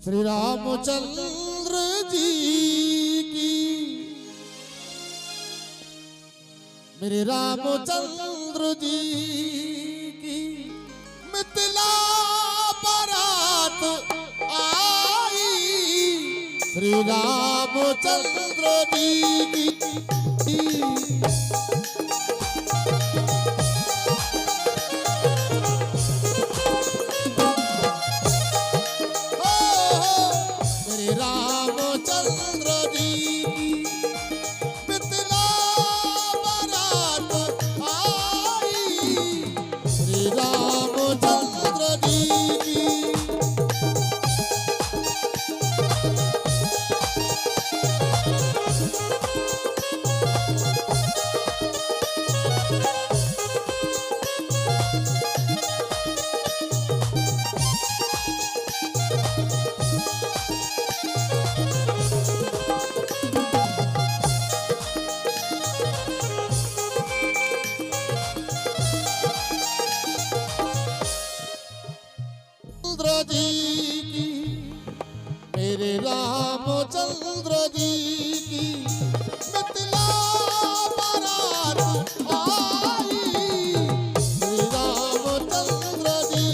श्री रामचंद्र जी की, मेरे रामचंद्र जी की मिथिला बारात आई। श्री रामचंद्र जी की जी की, मेरे रामचंद्र जी की मिथिला बारात आई। श्री रामचंद्र जी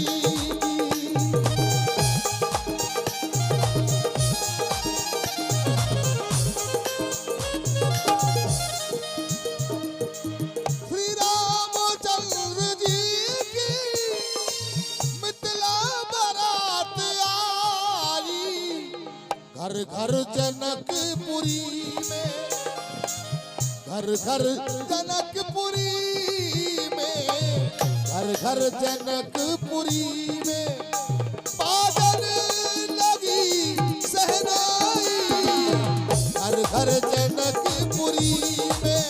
श्री रामचंद्र जी की मिथिला बारात आई। घर घर जनकपुरी में, घर घर जनकपुरी में, घर घर जनकपुरी में बाजन लगी सहनाई। घर घर जनकपुरी में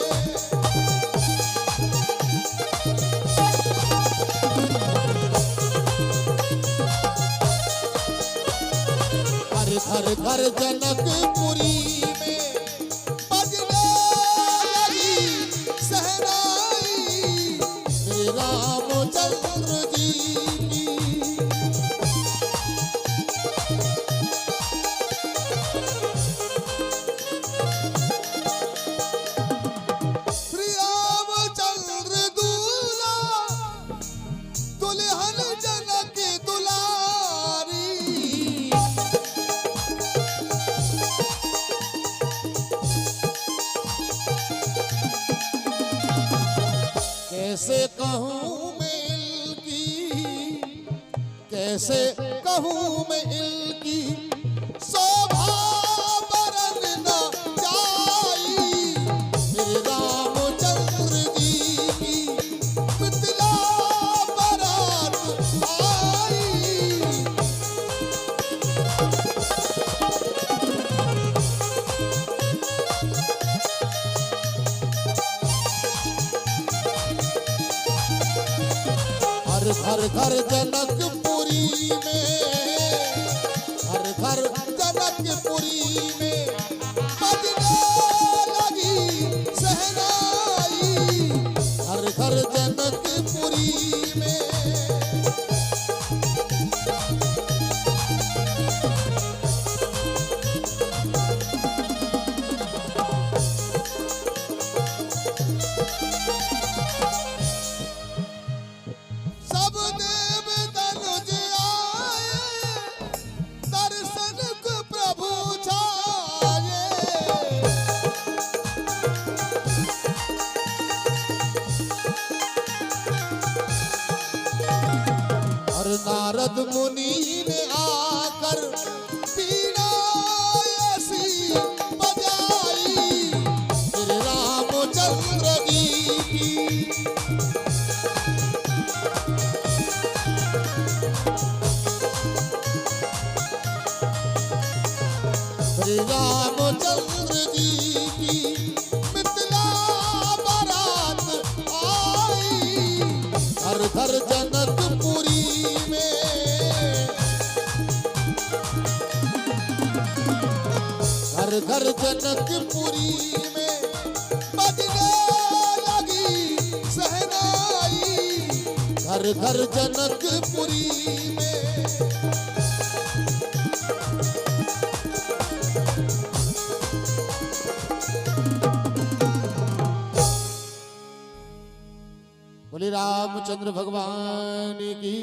घर घर जनकपुरी में बजने लगी सहनाई। श्री रामचंद्र जी की, श्री रामचंद्र दूल्हा दुल्हन जनक दुलारी। कैसे कहूँ मैं इनकी, कैसे कहूँ मैं इनकी शोभा बरन न जाई। श्री रामचंद्र जी की मिथिला बारात आई। घर घर जनकपुरी में, घर घर जनकपुरी में बजने लगी सहनाई। घर घर जनकपुरी में नारद मुनि ने आकर बीना ऐसी बजाई। श्री रामचंद्र जी की, श्री रामचंद्र जी की मिथिला बारात आई। घर घर जनकपुरी में, घर घर जनकपुरी में बजने लगी सहनाई। घर घर जनकपुरी में बोले रामचंद्र भगवान की